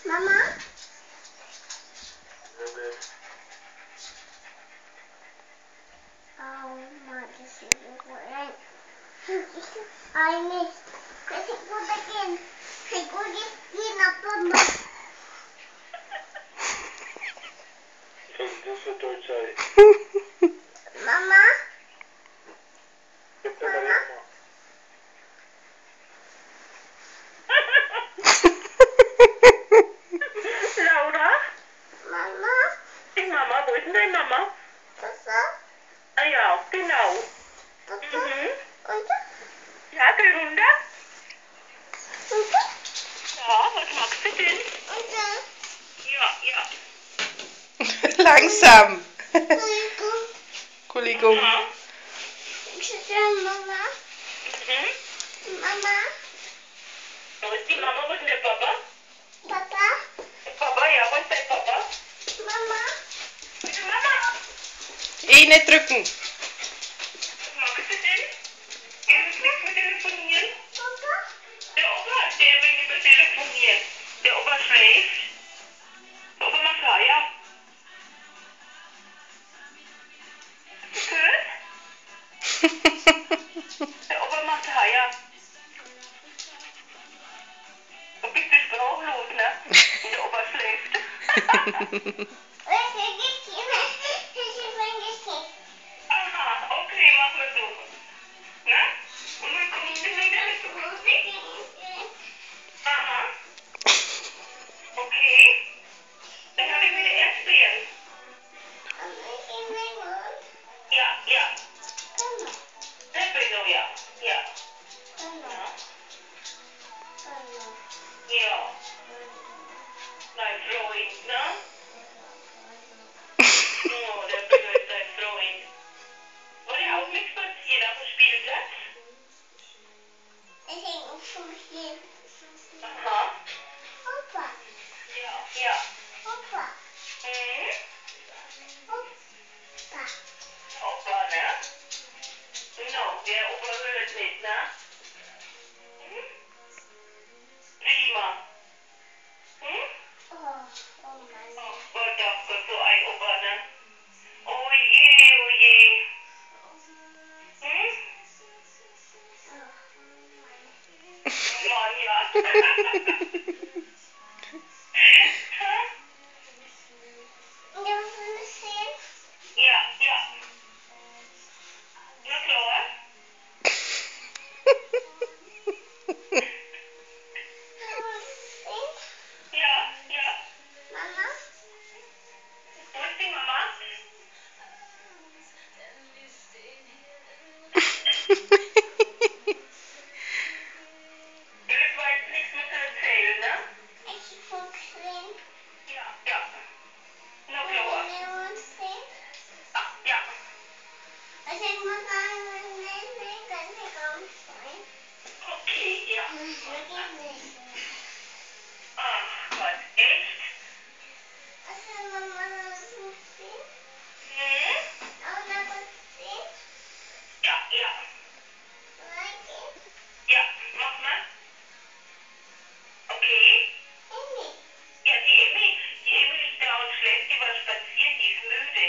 Mama? Oh, Mann, das ist so gut. Ay, miss. Kasi ko again. Siguro yun na pa mo. Das wird Deutsch sein. Mama? Mama? Laura? Mama? Die Mama, wo ist denn deine Mama? Papa? Ah ja, genau. Papa? Mhm. Und? Ja, geh runter. Und? Ja, was machst du denn? Und? Ja, ja. Langsam. Entschuldigung. Entschuldigung. Aha. Entschuldigung, Mama. Mhm. Mama? Wo ist die Mama, wo ist denn der Papa? Papa? Der Papa, ja, wo ist dein Papa? Mama? Die Mama. Nicht drücken. Was machst du denn? Gehst du nicht mit telefonieren? Papa? Der Opa, der will nicht mehr telefonieren. Der Opa schläft. Der Opa macht Feier. Hast du gehört? Der Opa macht Feier. Du bist du sprachlos, ne? Und der Opa schläft. Aha, okay, machen wir so. Ne? Und dann kommst du wieder mit so. Aha, okay. Dann habe ich wieder Erdbeeren. Ja, ja. Erdbeeren, ja. Ja. Ja. Mein Freund, ne? Oh, der Bruder ist dein Freund. Wollt ihr auch mit spazieren auf dem Spielplatz? Aha. Ja, ja. Mhm. Opa, ne? No, der Opa hört nicht, ne? Hm? Prima. Hm? Oh, danke, so ein Opa, ne? Oh je, oh je. Hm? Mann, ja. Ja, ja. Na klar. Ja, ja. Wo ist die Mama? Das war jetzt nichts mehr zu erzählen, ne? Ja, ja. Na klar. Ah, ja. Okay, ja. Ach Gott, echt? Hm? Ja, ja. Ja, mach mal. Okay. Ja, die Emmy liegt da und schläft, die war spazieren, die ist müde.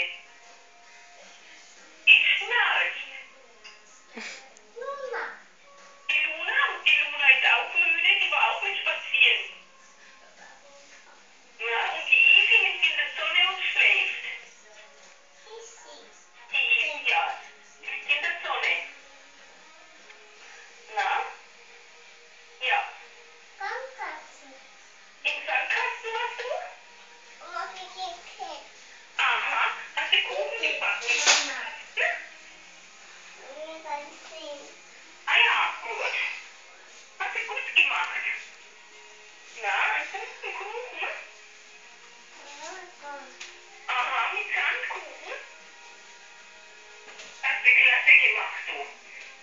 Die schnarcht. Die Luna ist auch müde, die war auch mit spazieren. Ja, und die Isi liegt in der Sonne und schläft. Die Isi, ja, liegt in der Sonne. Na? Ja. Im Sandkasten warst du? Aha, hast du Kuchen gebacken im Sandkasten? Ah ja, gut. Hast du gut gemacht. Na, ansonsten Kuchen? Aha, mit Sandkuchen? Hast du klasse gemacht, du.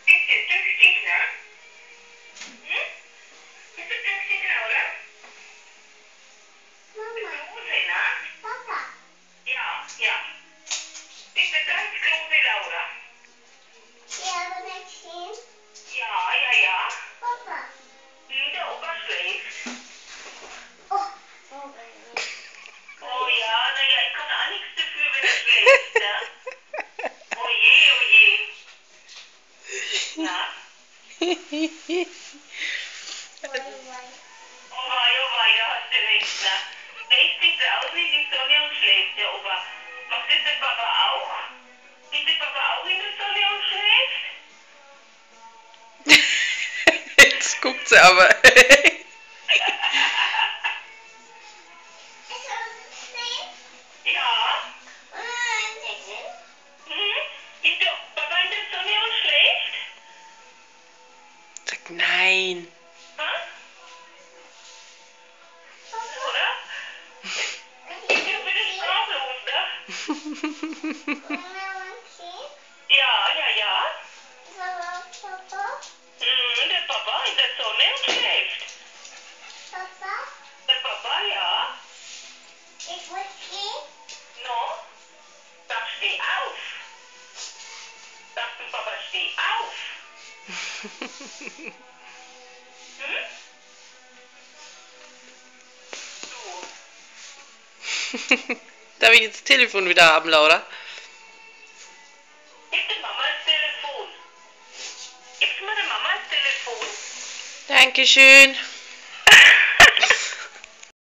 Bist du tüchtig, ne? Hm? Bist du tüchtig, Laura? Große, ne? Ja, ja. Bist du ganz große Laura? Ja, ja, ja. Der Opa schläft. schläfst, ne? Oje, oje. Na? Oh wei, da hast du recht, ne? Rechts sieht aus wie die Sonne und schläft, ja, Opa. Macht das der Papa auch? Ist der Papa auch in der Sonne und schläft? Jetzt guckt sie aber. Ist das nicht? Ja. Ist der Papa in der Sonne und schläft? Sag nein. Hä? Oder? Ich bin wieder sprachlos, ne? Ja. Der Papa in der Sonne und schläft. Der Papa, ja. No. Sag, steh auf. Sag du, Papa, steh auf. Hm? Du. Darf ich jetzt das Telefon wieder haben, Laura? Gib der Mama das Telefon. Gibst du mir der Mama das Telefon? Dankeschön.